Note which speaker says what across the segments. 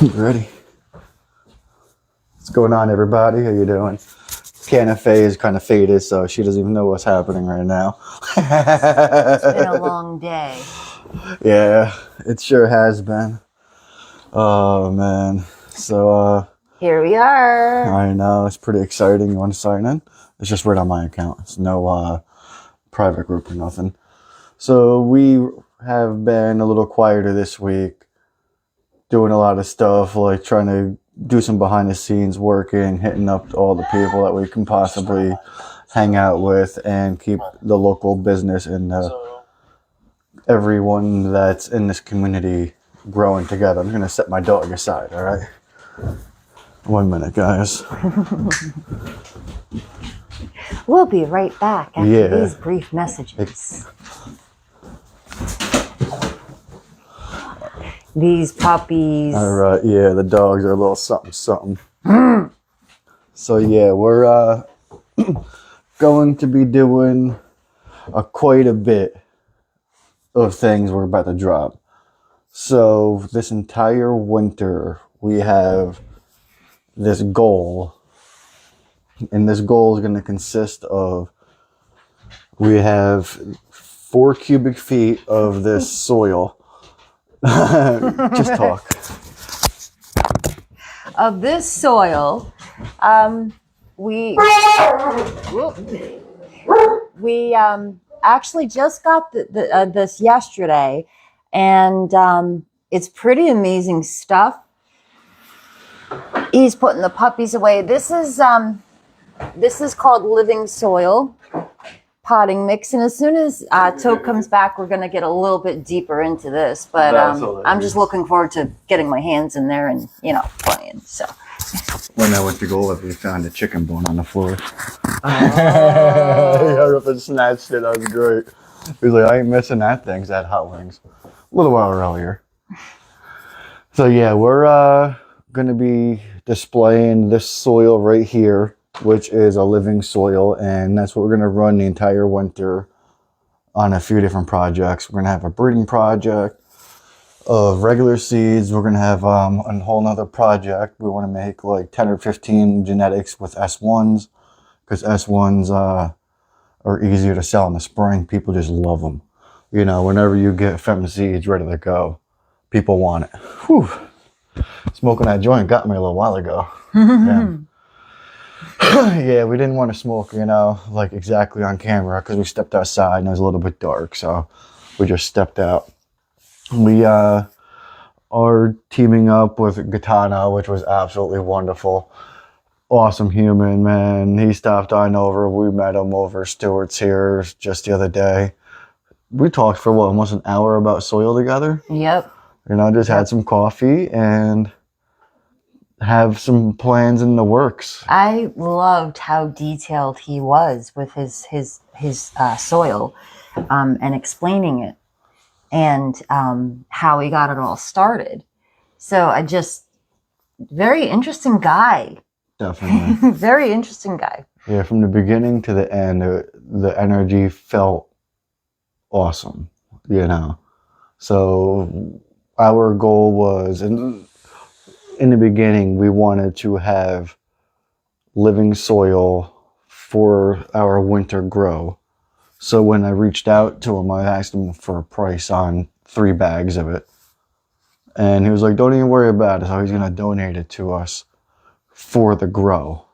Speaker 1: Ready? What's going on, everybody? How you doing? Canna Faye is kind of faded, so she doesn't even know what's happening right now.
Speaker 2: It's been a long day.
Speaker 1: Yeah, it sure has been. Oh, man. So,
Speaker 2: Here we are.
Speaker 1: I know, it's pretty exciting. You want to sign in? It's just right on my account. It's no private group or nothing. So, we have been a little quieter this week, doing a lot of stuff, like trying to do some behind the scenes working, hitting up all the people that we can possibly hang out with and keep the local business and everyone that's in this community growing together. I'm going to set my dog aside, all right? 1 minute, guys.
Speaker 2: We'll be right back after these brief messages. These puppies.
Speaker 1: All right, yeah, the dogs are a little something, something. So, yeah, we're going to be doing quite a bit of things we're about to drop. So, this entire winter, we have this goal. And this goal is going to consist of, we have 4 cubic feet of this soil. Just talk.
Speaker 2: Of this soil, we actually just got this yesterday, and it's pretty amazing stuff. He's putting the puppies away. This is called living soil potting mix, and as soon as Toke comes back, we're going to get a little bit deeper into this, but I'm just looking forward to getting my hands in there and playing. So
Speaker 1: When I went to go over, we found a chicken bone on the floor. He hung up and snatched it. That was great. He was like, I ain't missing that thing. 'Cause I had hot wings a little while earlier. So yeah, we're going to be displaying this soil right here, which is a living soil, and that's what we're going to run the entire winter on a few different projects. We're going to have a breeding project of regular seeds. We're going to have a whole nother project. We want to make like 10 or 15 genetics with S1s, because S1s are easier to sell in the spring. People just love them. Whenever you get fem seeds ready to go, people want it. Whew. Smoking that joint got me a little while ago. Yeah. Yeah, we didn't want to smoke, like exactly on camera, because we stepped outside and it was a little bit dark, so we just stepped out. We are teaming up with Gatana, which was absolutely wonderful. Awesome human, man. He stopped on over. We met him over Stewart's here just the other day. We talked for almost an hour about soil together.
Speaker 2: Yep.
Speaker 1: Just had some coffee and have some plans in the works.
Speaker 2: I loved how detailed he was with his soil and explaining it, and how he got it all started. So very interesting guy.
Speaker 1: Definitely.
Speaker 2: Very interesting guy.
Speaker 1: Yeah, from the beginning to the end, the energy felt awesome, So our goal was, in the beginning, we wanted to have living soil for our winter grow. So when I reached out to him, I asked him for a price on 3 bags of it. And he was like, don't even worry about it. So he's going to donate it to us for the grow.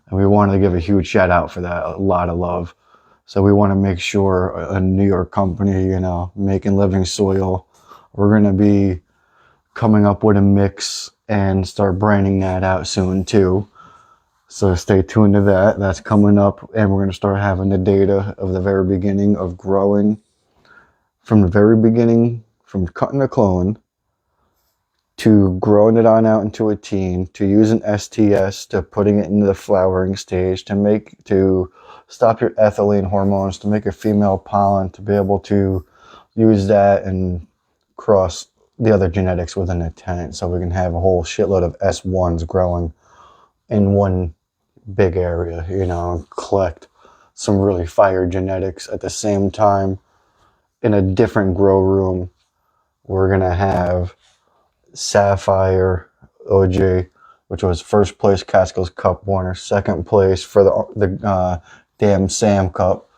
Speaker 1: And we wanted to give a huge shout out for that. A lot of love. So we want to make sure a New York company, making living soil, we're going to be coming up with a mix and start branding that out soon too. So stay tuned to that. That's coming up, and we're going to start having the data of the very beginning of growing, from the very beginning, from cutting a clone to growing it on out into a teen, to using STS, to putting it into the flowering stage, to stop your ethylene hormones, to make a female pollen, to be able to use that and cross the other genetics within a tenant, so we can have a whole shitload of S1s growing in one big area, and collect some really fire genetics at the same time. In a different grow room, we're going to have sapphire OG, which was first place Catskills Cup winner, second place for the Damn Sam Cup.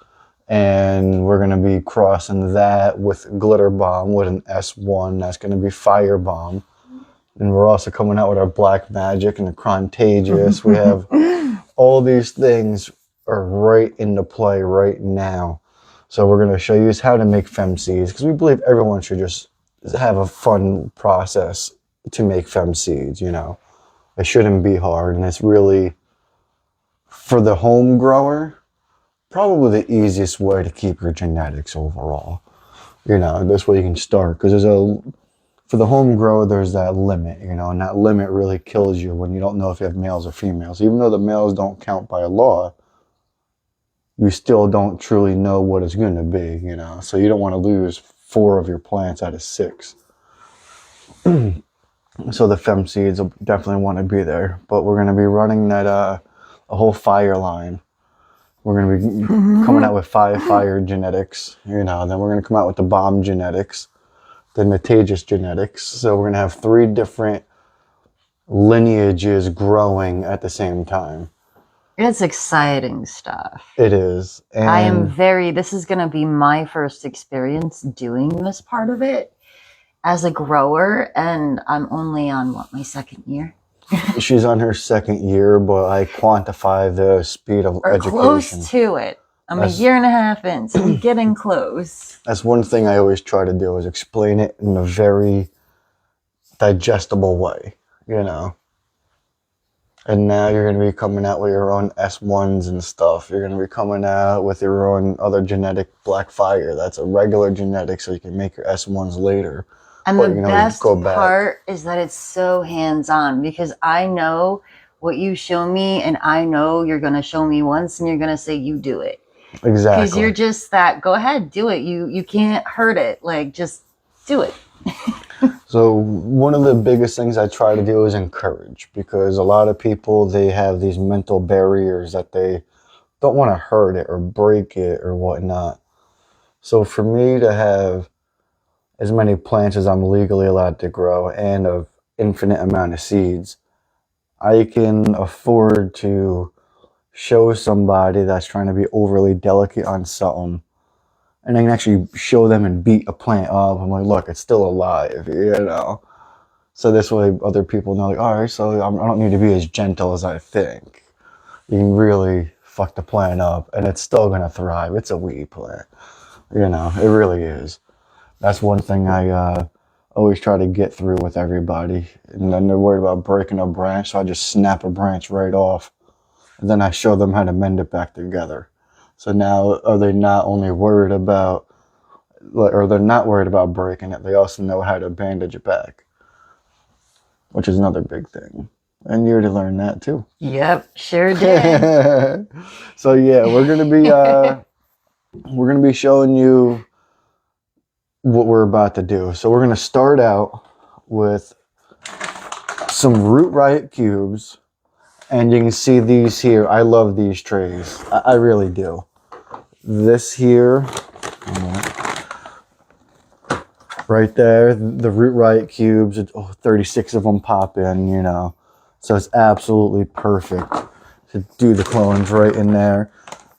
Speaker 1: And we're going to be crossing that with Glitter Bomb with an S1. That's going to be Fire Bomb. And we're also coming out with our Black Magic and the Contagious. We have all these things are right into play right now. So we're going to show you how to make femseeds, because we believe everyone should just have a fun process to make femseeds, you know. It shouldn't be hard, and it's really, for the home grower, probably the easiest way to keep your genetics overall. You know, this way you can start, because for the home grower, there's that limit, you know, and that limit really kills you when you don't know if you have males or females. Even though the males don't count by law, you still don't truly know what it's going to be, you know. So you don't want to lose 4 of your plants out of 6. So the femseeds will definitely want to be there. But we're going to be running that a whole fire line. We're going to be coming out with 5 fire genetics, you know. Then we're going to come out with the bomb genetics, the Contagious genetics. So we're going to have 3 different lineages growing at the same time.
Speaker 2: It's exciting stuff.
Speaker 1: It is. And
Speaker 2: this is going to be my first experience doing this part of it as a grower, and I'm only on, my 2nd year?
Speaker 1: She's on her 2nd year, but I quantify the speed of education.
Speaker 2: Close to it. I'm a year and a half in, so I'm getting close.
Speaker 1: That's one thing I always try to do, is explain it in a very digestible way, you know. And now you're going to be coming out with your own S1s and stuff. You're going to be coming out with your own other genetic Black Fire. That's a regular genetic, so you can make your S1s later.
Speaker 2: And but the best part is that it's so hands-on, because I know what you show me, and I know you're going to show me once, and you're going to say, you do it.
Speaker 1: Exactly.
Speaker 2: Because you're just that, go ahead, do it. You can't hurt it. Like, just do it.
Speaker 1: So one of the biggest things I try to do is encourage, because a lot of people, they have these mental barriers that they don't want to hurt it or break it or whatnot. So for me to have as many plants as I'm legally allowed to grow and an infinite amount of seeds, I can afford to show somebody that's trying to be overly delicate on something, and I can actually show them and beat a plant up. I'm like, look, it's still alive, you know? So this way other people know, like, all right, so I don't need to be as gentle as I think. You can really fuck the plant up, and it's still going to thrive. It's a weed plant. You know, it really is. That's one thing I always try to get through with everybody. And then they're worried about breaking a branch, so I just snap a branch right off. And then I show them how to mend it back together. So now are they not only worried about, or they're not worried about breaking it, they also know how to bandage it back, which is another big thing. And you already learned that too.
Speaker 2: Yep, sure did.
Speaker 1: So yeah, we're gonna be showing you what we're about to do. So we're gonna start out with some Root Riot cubes, and you can see these here. I love these trays. I really do. This here, right there, the Root Riot cubes, 36 of them pop in, you know. So it's absolutely perfect to do the clones right in there.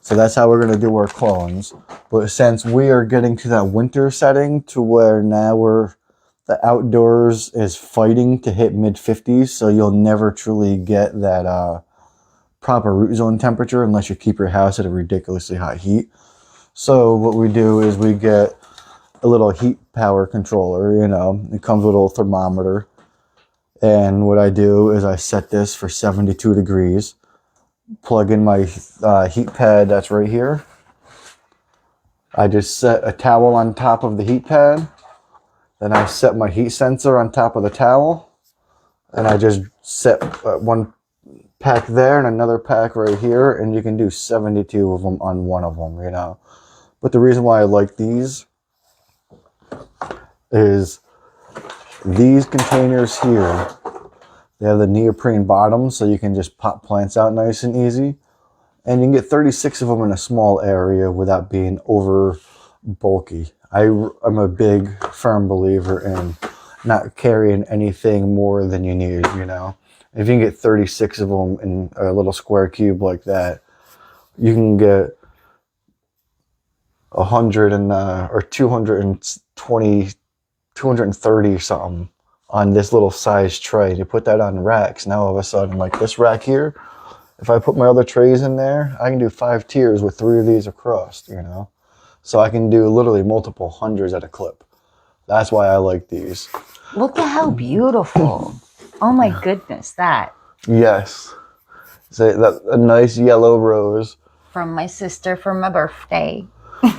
Speaker 1: So that's how we're going to do our clones. But since we are getting to that winter setting to where now the outdoors is fighting to hit mid-50s, so you'll never truly get that proper root zone temperature unless you keep your house at a ridiculously high heat. So what we do is we get a little heat power controller, you know. It comes with a little thermometer. And what I do is I set this for 72 degrees. Plug in my heat pad that's right here. I just set a towel on top of the heat pad. Then I set my heat sensor on top of the towel. And I just set one pack there and another pack right here. And you can do 72 of them on one of them, you know. But the reason why I like these is these containers here, they have the neoprene bottom, so you can just pop plants out nice and easy. And you can get 36 of them in a small area without being over bulky. I'm a big, firm believer in not carrying anything more than you need, you know. If you can get 36 of them in a little square cube like that, you can get 100 and or 220, 230 something on this little size tray. You put that on racks. Now all of a sudden, like this rack here, if I put my other trays in there, I can do 5 tiers with 3 of these across, you know. So I can do literally multiple hundreds at a clip. That's why I like these.
Speaker 2: Look at how beautiful. Oh my goodness, that.
Speaker 1: Yes. So that, a nice yellow rose.
Speaker 2: From my sister for my birthday.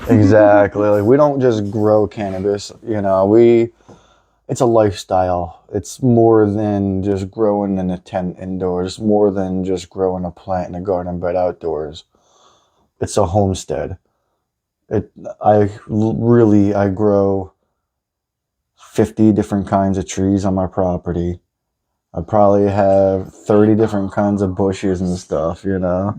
Speaker 1: Exactly. Like, we don't just grow cannabis, you know, it's a lifestyle. It's more than just growing in a tent indoors, more than just growing a plant in a garden bed outdoors. It's a homestead. I grow 50 different kinds of trees on my property. I probably have 30 different kinds of bushes and stuff, you know.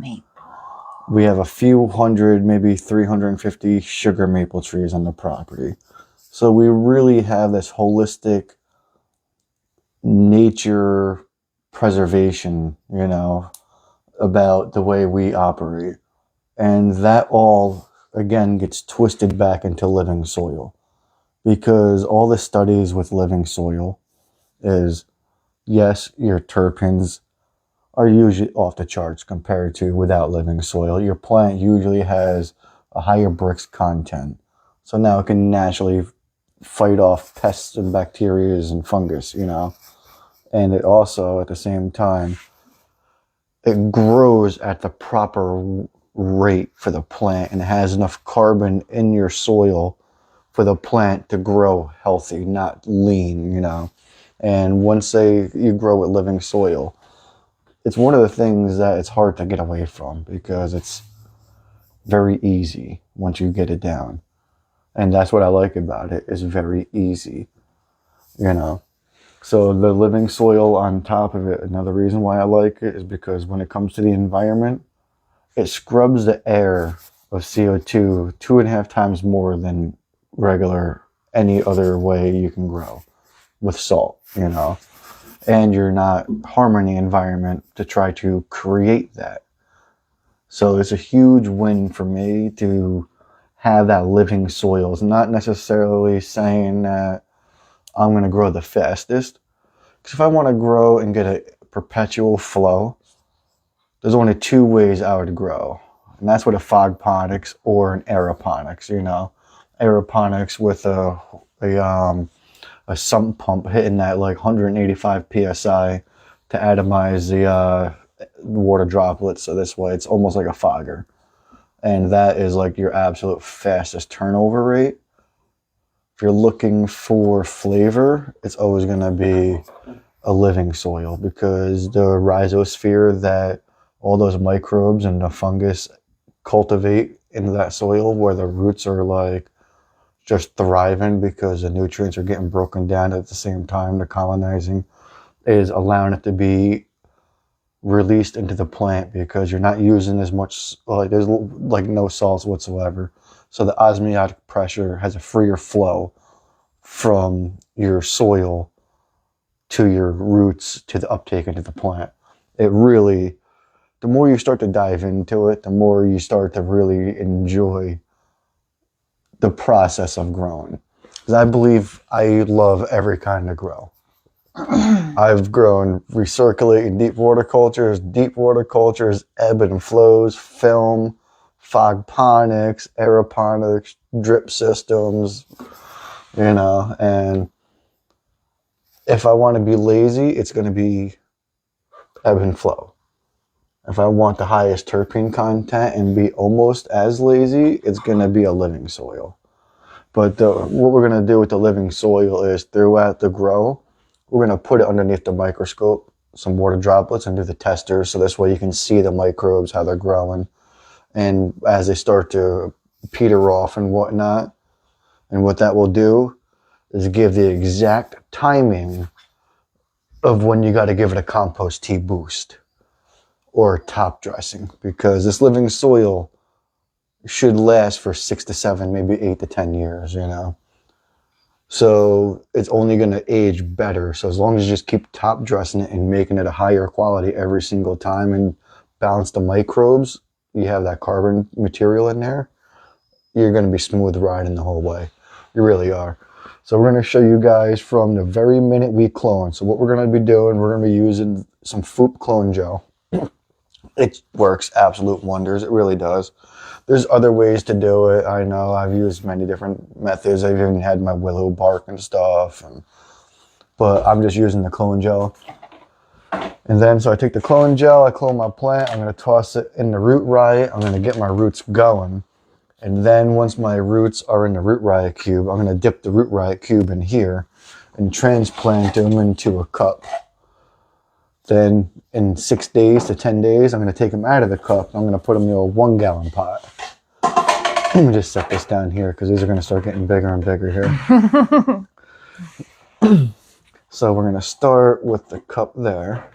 Speaker 1: We have a few hundred, maybe 350 sugar maple trees on the property. So we really have this holistic nature preservation, you know, about the way we operate. And that all, again, gets twisted back into living soil. Because all the studies with living soil is, yes, your terpenes are usually off the charts compared to without living soil. Your plant usually has a higher bricks content. So now it can naturally fight off pests and bacteria and fungus, you know. And it also, at the same time, it grows at the proper rate for the plant and has enough carbon in your soil for the plant to grow healthy, not lean, you know. And once you grow with living soil, it's one of the things that it's hard to get away from because it's very easy once you get it down. And that's what I like about it. It's very easy, you know. So the living soil on top of it, another reason why I like it is because when it comes to the environment, it scrubs the air of CO2 2.5 times more than regular any other way you can grow with salt, you know. And you're not harming the environment to try to create that. So it's a huge win for me to have that living soil. It's not necessarily saying that I'm going to grow the fastest. Because if I want to grow and get a perpetual flow, there's only 2 ways I would grow. And that's with a fogponics or an aeroponics, you know. Aeroponics with a sump pump hitting that like 185 psi to atomize the water droplets. So this way it's almost like a fogger. And that is like your absolute fastest turnover rate. If you're looking for flavor, it's always going to be a living soil because the rhizosphere that all those microbes and the fungus cultivate into that soil where the roots are like just thriving because the nutrients are getting broken down at the same time the colonizing is allowing it to be released into the plant because you're not using as much, like there's like no salts whatsoever. So the osmotic pressure has a freer flow from your soil to your roots to the uptake into the plant. It really, the more you start to dive into it, the more you start to really enjoy the process of growing. Because I believe I love every kind of grow. I've grown recirculating deep water cultures, ebb and flows, film, fogponics, aeroponics, drip systems, you know, and if I want to be lazy, it's going to be ebb and flow. If I want the highest terpene content and be almost as lazy, it's going to be a living soil. But what we're going to do with the living soil is throughout the grow, we're going to put it underneath the microscope, some water droplets, and do the testers. So this way you can see the microbes, how they're growing. And as they start to peter off and whatnot, and what that will do is give the exact timing of when you got to give it a compost tea boost or top dressing, because this living soil should last for 6 to 7, maybe 8 to 10 years, you know. So it's only going to age better. So as long as you just keep top dressing it and making it a higher quality every single time and balance the microbes, you have that carbon material in there, you're going to be smooth riding the whole way. You really are. So we're going to show you guys from the very minute we clone. So what we're going to be doing, we're going to be using some FOOP clone gel. It works absolute wonders. It really does. There's other ways to do it. I know I've used many different methods. I've even had my willow bark and stuff. But I'm just using the clone gel. And then, so I take the clone gel, I clone my plant. I'm going to toss it in the root riot. I'm going to get my roots going. And then once my roots are in the root riot cube, I'm going to dip the root riot cube in here and transplant them into a cup. Then in 6 days to 10 days, I'm going to take them out of the cup. I'm going to put them in a 1 gallon pot. Let me just set this down here because these are going to start getting bigger and bigger here. So we're going to start with the cup there.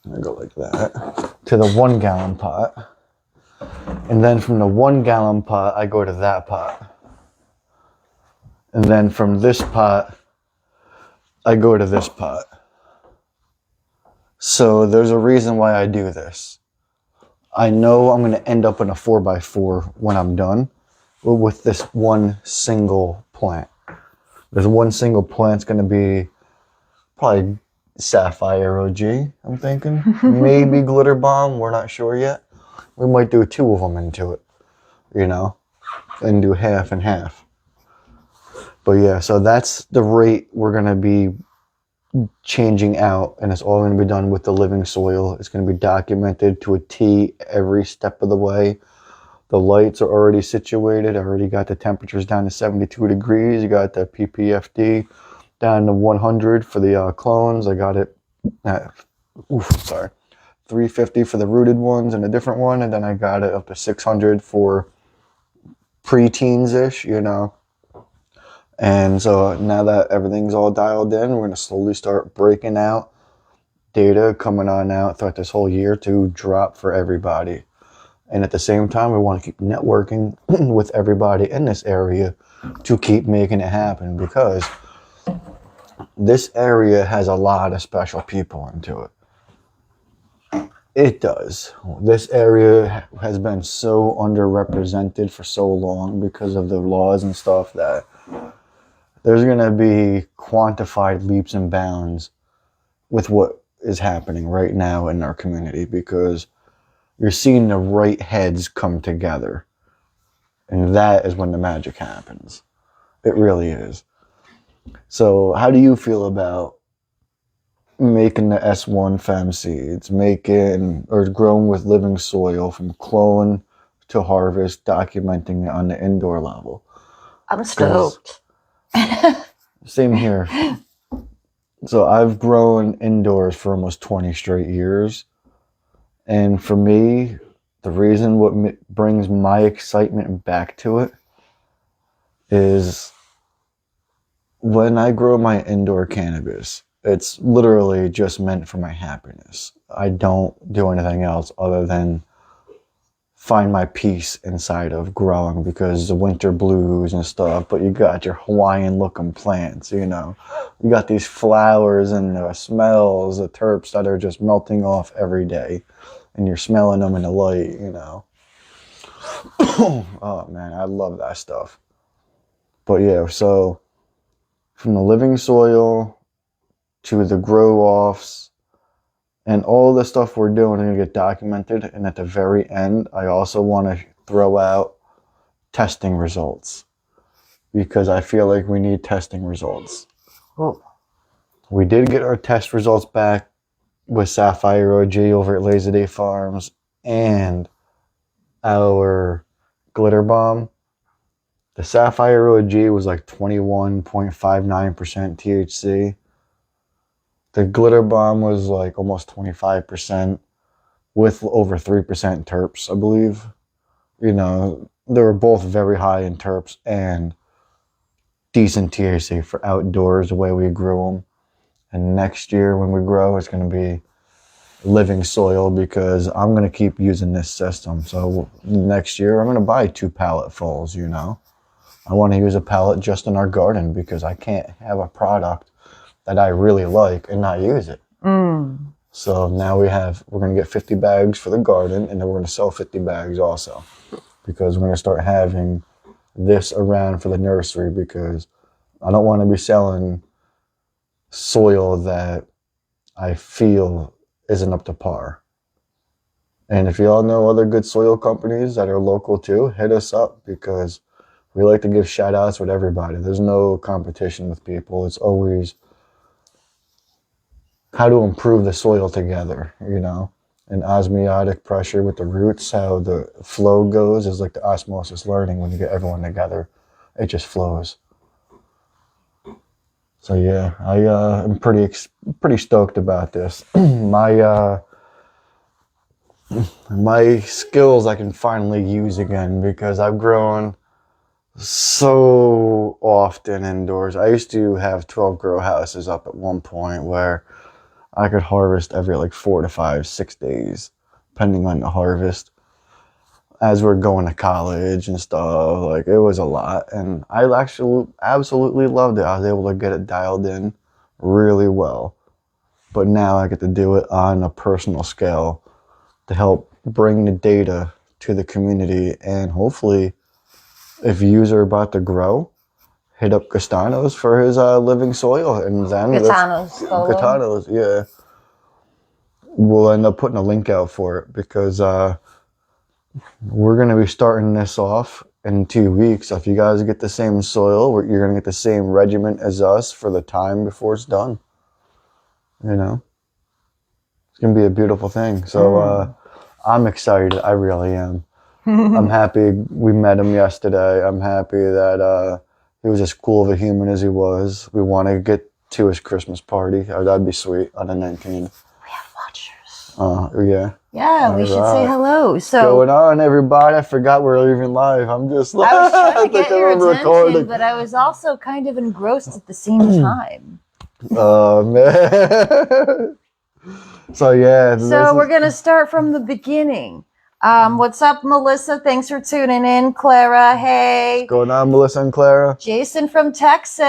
Speaker 1: I'm going to go like that to the 1 gallon pot. And then from the 1 gallon pot, I go to that pot. And then from this pot, I go to this pot. So there's a reason why I do this. I know I'm going to end up in a 4x4 when I'm done with this one single plant. This one single plant's going to be probably Sapphire OG, I'm thinking. Maybe Glitter Bomb, we're not sure yet. We might do 2 of them into it, you know, and do half and half. But yeah, so that's the rate we're going to be changing out, and it's all going to be done with the living soil. It's going to be documented to a T every step of the way. The lights are already situated. I already got the temperatures down to 72 degrees. You got the PPFD down to 100 for the clones. I got it at 350 for the rooted ones and a different one, and then I got it up to 600 for pre-teens-ish, you know. And so now that everything's all dialed in, we're going to slowly start breaking out data coming on out throughout this whole year to drop for everybody. And at the same time, we want to keep networking with everybody in this area to keep making it happen, because this area has a lot of special people into it. It does. This area has been so underrepresented for so long because of the laws and stuff that there's going to be quantified leaps and bounds with what is happening right now in our community, because you're seeing the right heads come together. And that is when the magic happens. It really is. So how do you feel about making the S1 fem seeds, growing with living soil from clone to harvest, documenting it on the indoor level?
Speaker 2: I'm stoked.
Speaker 1: Same here. So I've grown indoors for almost 20 straight years. And for me, the reason what brings my excitement back to it is when I grow my indoor cannabis, it's literally just meant for my happiness. I don't do anything else other than find my peace inside of growing, because the winter blues and stuff, but you got your Hawaiian looking plants, you know. You got these flowers and the smells, the terps that are just melting off every day, and you're smelling them in the light, you know. Oh man, I love that stuff. But yeah, so from the living soil to the grow offs, and all the stuff we're doing is going to get documented. And at the very end, I also want to throw out testing results, because I feel like we need testing results.
Speaker 2: Whoa.
Speaker 1: We did get our test results back with Sapphire OG over at Lazy Day Farms and our Glitter Bomb. The Sapphire OG was like 21.59% THC. The Glitter Bomb was like almost 25% with over 3% terps, I believe. You know, they were both very high in terps and decent THC for outdoors, the way we grew them. And next year when we grow, it's going to be living soil, because I'm going to keep using this system. So next year I'm going to buy 2 palletfuls, you know. I want to use a pallet just in our garden because I can't have a product that I really like and not use it. So now we're going to get 50 bags for the garden, and then we're going to sell 50 bags also, because we're going to start having this around for the nursery, because I don't want to be selling soil that I feel isn't up to par. And if you all know other good soil companies that are local too, hit us up, because we like to give shout outs with everybody. There's no competition with people. It's always how to improve the soil together, you know, and osmotic pressure with the roots, how the flow goes is like the osmosis learning. When you get everyone together, it just flows. So yeah, I'm pretty stoked about this. My skills I can finally use again, because I've grown so often indoors. I used to have 12 grow houses up at one point where I could harvest every like 4 to 5, 6 days, depending on the harvest. As we're going to college and stuff, like it was a lot, and I actually absolutely loved it. I was able to get it dialed in really well. But now I get to do it on a personal scale to help bring the data to the community, and hopefully, if yous are about to grow, hit up Castanos for his living soil, and then Gatanos, yeah. We'll end up putting a link out for it, because we're going to be starting this off in 2 weeks. So if you guys get the same soil, you're going to get the same regiment as us for the time before it's done. You know, it's going to be a beautiful thing. So I'm excited. I really am. I'm happy we met him yesterday. I'm happy that he was as cool of a human as he was. We want to get to his Christmas party. That'd be sweet on the 19th.
Speaker 2: We have watchers.
Speaker 1: Yeah.
Speaker 2: Yeah, we should say hello. So
Speaker 1: what's going on, everybody? I forgot we're even live. I'm just like,
Speaker 2: I was trying to get your attention, but I was also kind of engrossed at the same time.
Speaker 1: Oh, man. So, yeah.
Speaker 2: So we're going to start from the beginning. What's up, Melissa? Thanks for tuning in. Clara, hey.
Speaker 1: What's going on, Melissa and Clara?
Speaker 2: Jason from Texas.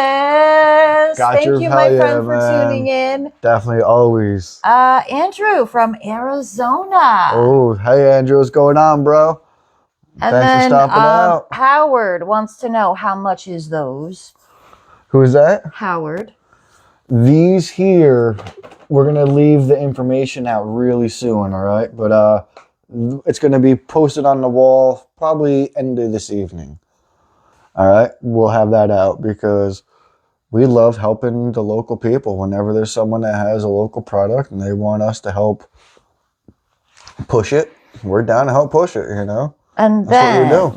Speaker 2: Thank you, my friend, for tuning in.
Speaker 1: Definitely, always.
Speaker 2: Andrew from Arizona.
Speaker 1: Oh, hey, Andrew. What's going on, bro?
Speaker 2: And
Speaker 1: Thanks for stopping out.
Speaker 2: Howard wants to know, how much is those?
Speaker 1: Who is that?
Speaker 2: Howard.
Speaker 1: These here, we're going to leave the information out really soon, all right? But it's going to be posted on the wall probably end of this evening. All right? We'll have that out, because we love helping the local people. Whenever there's someone that has a local product and they want us to help push it, we're down to help push it, you know?
Speaker 2: And
Speaker 1: That's
Speaker 2: then
Speaker 1: what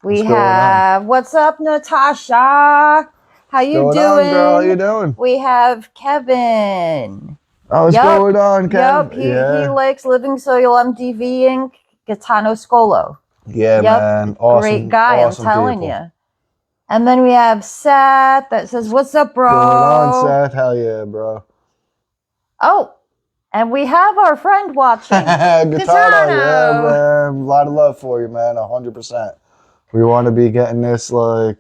Speaker 1: we do.
Speaker 2: we have, what's up, Natasha? How you doing?
Speaker 1: On, girl? How you doing?
Speaker 2: We have Kevin.
Speaker 1: Oh, what's going on, Kevin?
Speaker 2: Yep, he likes Living Soil MDV Inc. Gaetano Scolo.
Speaker 1: Yeah, man. Awesome.
Speaker 2: Great guy,
Speaker 1: awesome
Speaker 2: I'm telling
Speaker 1: people.
Speaker 2: you. And then we have Seth that says, what's up, bro?
Speaker 1: What's going on, Seth? Hell yeah, bro.
Speaker 2: Oh, and we have our friend watching.
Speaker 1: Gaetano, yeah, man. A lot of love for you, man. 100%. We want to be getting this, like,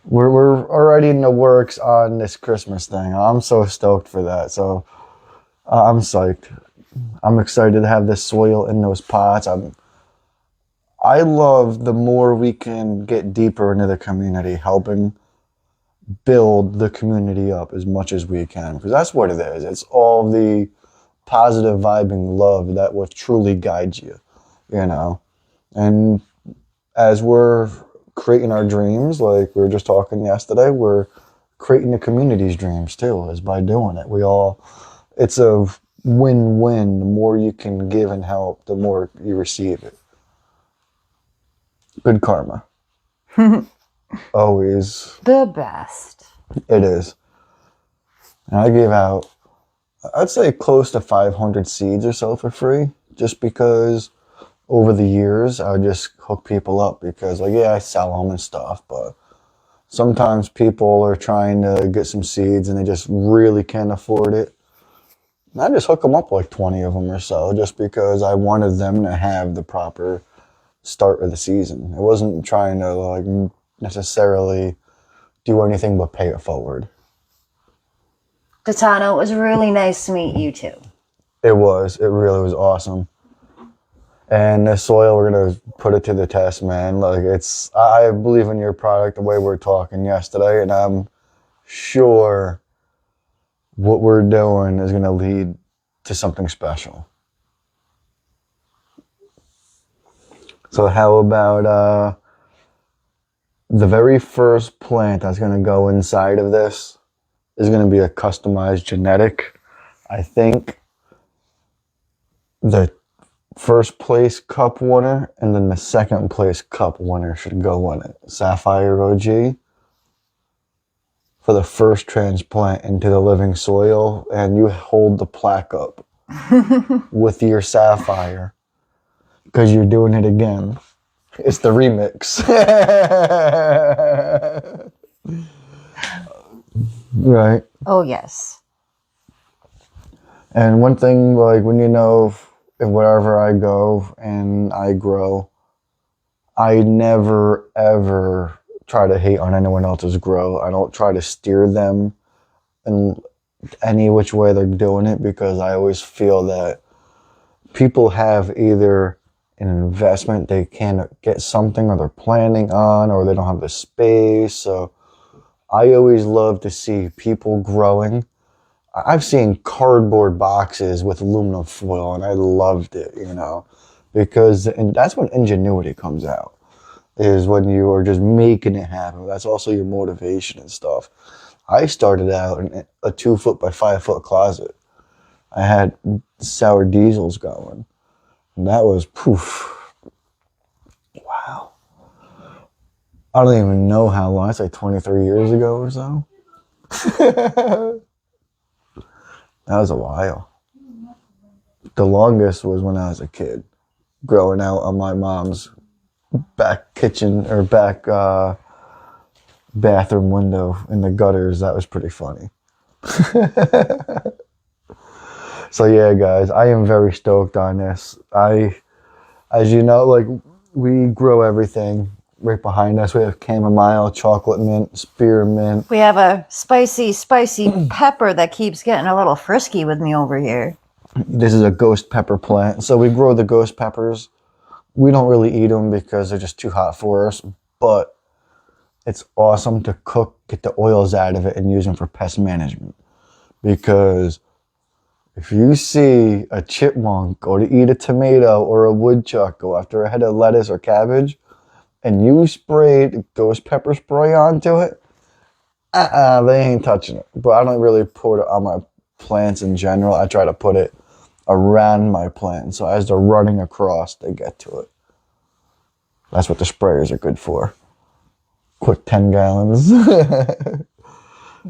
Speaker 1: we're already in the works on this Christmas thing. I'm so stoked for that. So I'm psyched. I'm excited to have this soil in those pots. I love the more we can get deeper into the community, helping build the community up as much as we can, because that's what it is. It's all the positive vibing love that will truly guide you, you know. And as we're creating our dreams, like we were just talking yesterday, we're creating the community's dreams too, is by doing it. It's a win-win. The more you can give and help, the more you receive it. Good karma. Always.
Speaker 2: The best.
Speaker 1: It is. And I gave out, I'd say close to 500 seeds or so for free, just because over the years, I would just hook people up, because, like, yeah, I sell them and stuff, but sometimes people are trying to get some seeds and they just really can't afford it. And I just hook them up like 20 of them or so, just because I wanted them to have the proper start of the season. I wasn't trying to, like, necessarily do anything but pay it forward.
Speaker 2: Katana, it was really nice to meet you too.
Speaker 1: It really was awesome. And the soil, we're going to put it to the test, man. Like, I believe in your product the way we're talking yesterday, and I'm sure what we're doing is going to lead to something special. So how about the very first plant that's going to go inside of this is going to be a customized genetic. I think the first place cup winner and then the second place cup winner should go in it. Sapphire OG for the first transplant into the living soil, and you hold the plaque up with your Sapphire because you're doing it again. It's the remix. Right.
Speaker 2: Oh, yes.
Speaker 1: And one thing, like, when you know, if wherever I go and I grow, I never, ever try to hate on anyone else's grow. I don't try to steer them in any which way they're doing it, because I always feel that people have either an investment they can't get something, or they're planning on, or they don't have the space. So I always love to see people growing. I've seen cardboard boxes with aluminum foil, and I loved it, and that's when ingenuity comes out, is when you are just making it happen. That's also your motivation and stuff. I started out in a 2-foot by 5-foot closet. I had sour diesels going, and that was poof. Wow. I don't even know how long. It's like 23 years ago or so. That was a while. The longest was when I was a kid, growing out on my mom's back kitchen or back bathroom window in the gutters. That was pretty funny. So yeah, guys, I am very stoked on this. As you know, like, we grow everything. Right behind us, we have chamomile, chocolate mint, spearmint.
Speaker 2: We have a spicy pepper that keeps getting a little frisky with me over here.
Speaker 1: This is a ghost pepper plant. So we grow the ghost peppers. We don't really eat them because they're just too hot for us, but it's awesome to cook, get the oils out of it, and use them for pest management. Because if you see a chipmunk go to eat a tomato, or a woodchuck go after a head of lettuce or cabbage, and you sprayed ghost pepper spray onto it, they ain't touching it. But I don't really put it on my plants in general. I try to put it around my plant, so as they're running across, they get to it. That's what the sprayers are good for. Quick 10 gallons.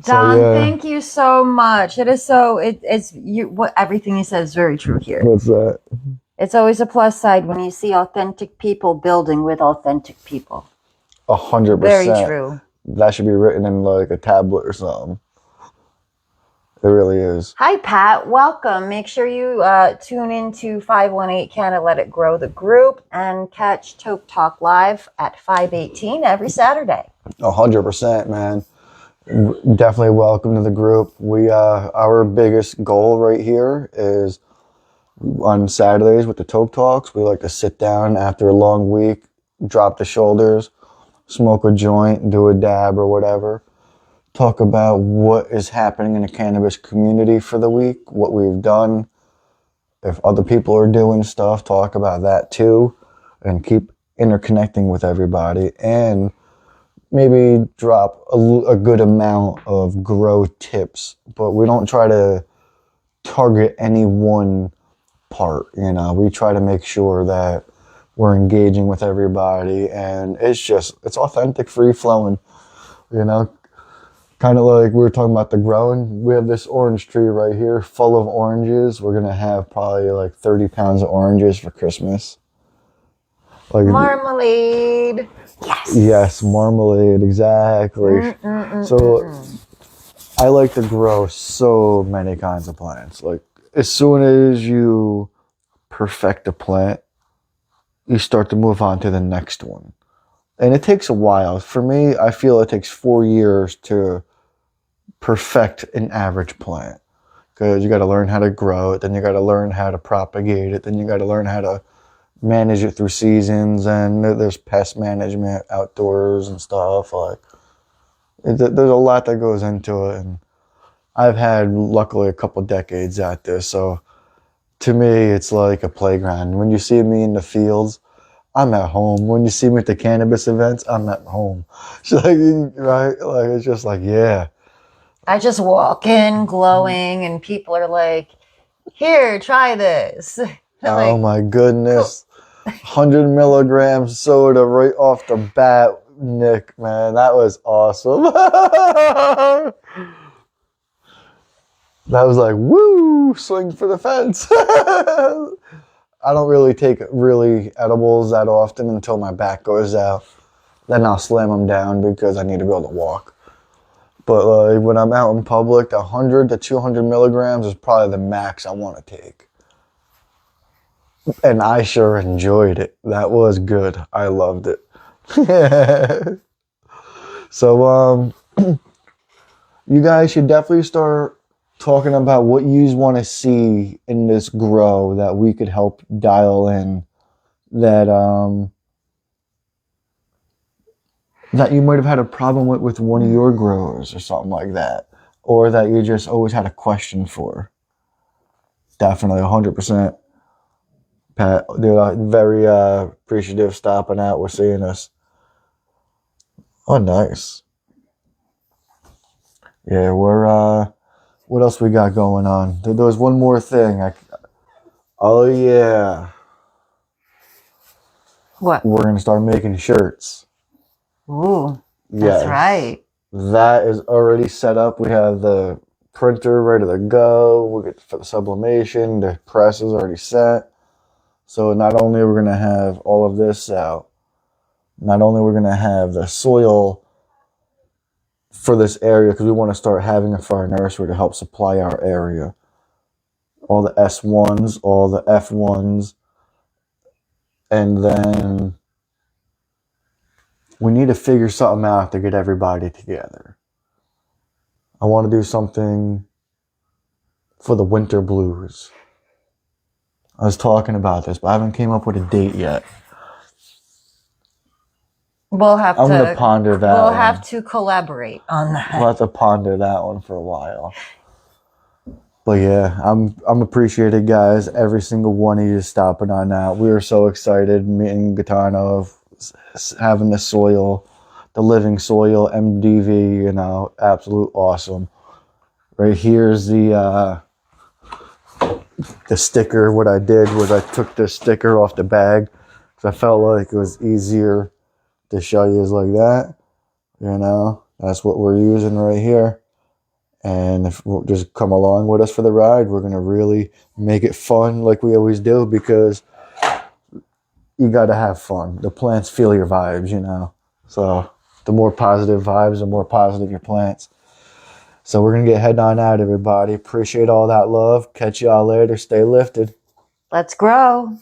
Speaker 2: Don, thank you so much. It is so, it's you. What everything you said is very true here.
Speaker 1: What's that?
Speaker 2: It's always a plus side when you see authentic people building with authentic people.
Speaker 1: 100%.
Speaker 2: Very true.
Speaker 1: That should be written in like a tablet or something. It really is.
Speaker 2: Hi, Pat. Welcome. Make sure you tune into 518 Canada Let It Grow, the group, and catch Toke Talk Live at 5:18 every Saturday.
Speaker 1: 100%, man. Definitely welcome to the group. We our biggest goal right here is on Saturdays with the Toke Talks. We like to sit down after a long week, drop the shoulders, smoke a joint, do a dab or whatever. Talk about what is happening in the cannabis community for the week, what we've done. If other people are doing stuff, talk about that too, and keep interconnecting with everybody, and maybe drop a good amount of grow tips. But we don't try to target any one part, we try to make sure that we're engaging with everybody, and it's authentic, free flowing, kind of like we were talking about the growing. We have this orange tree right here full of oranges. We're gonna have probably like 30 pounds of oranges for Christmas. Like
Speaker 2: marmalade.
Speaker 1: Yes, marmalade, exactly. So I like to grow so many kinds of plants. Like, as soon as you perfect a plant, you start to move on to the next one. And it takes a while. For me, I feel it takes 4 years to perfect an average plant. Because you got to learn how to grow it, then you got to learn how to propagate it, then you got to learn how to manage it through seasons, and there's pest management outdoors and stuff. Like, there's a lot that goes into it, and I've had luckily a couple decades at this, so to me it's like a playground. When you see me in the fields, I'm at home. When you see me at the cannabis events, I'm at home. So like, right? Like, it's just like, yeah.
Speaker 2: I just walk in glowing, and people are like, "Here, try this."
Speaker 1: Oh
Speaker 2: Like,
Speaker 1: my goodness. 100 milligrams soda right off the bat, Nick, man. That was awesome. That was like, woo, swing for the fence. I don't really take really edibles that often until my back goes out. Then I'll slam them down because I need to be able to walk. But like, when I'm out in public, 100 to 200 milligrams is probably the max I want to take. And I sure enjoyed it. That was good. I loved it. So, you guys should definitely start talking about what you want to see in this grow that we could help dial in. That you might have had a problem with one of your growers or something like that, or that you just always had a question for. Definitely 100%. Pat, they're very appreciative stopping out. We're seeing us. Oh, nice. Yeah, we're what else we got going on? There was one more thing. Oh yeah.
Speaker 2: what?
Speaker 1: We're gonna start making shirts.
Speaker 2: Ooh,
Speaker 1: Yes.
Speaker 2: that's right.
Speaker 1: That is already set up. We have the printer ready to go. We get for the sublimation. The press is already set. So not only are we gonna have all of this out, not only we're gonna have the soil for this area, because we want to start having it for our nursery to help supply our area. All the S1s, all the F1s, and then we need to figure something out to get everybody together. I want to do something for the winter blues. I was talking about this, but I haven't came up with a date yet. I'm gonna ponder that.
Speaker 2: We'll have to collaborate on that.
Speaker 1: We'll have to ponder that one for a while. But yeah, I'm appreciated, guys. Every single one of you stopping on out. We were so excited meeting Gaetano, having the soil, the living soil, MDV. You know, absolute awesome. Right here's the sticker. What I did was I took the sticker off the bag because I felt like it was easier to show you is like that. You know, that's what we're using right here. And if we'll just come along with us for the ride, we're going to really make it fun like we always do, because you got to have fun. The plants feel your vibes, you know. So the more positive vibes, the more positive your plants. So we're going to get heading on out, everybody. Appreciate all that love. Catch y'all later. Stay lifted.
Speaker 2: Let's grow.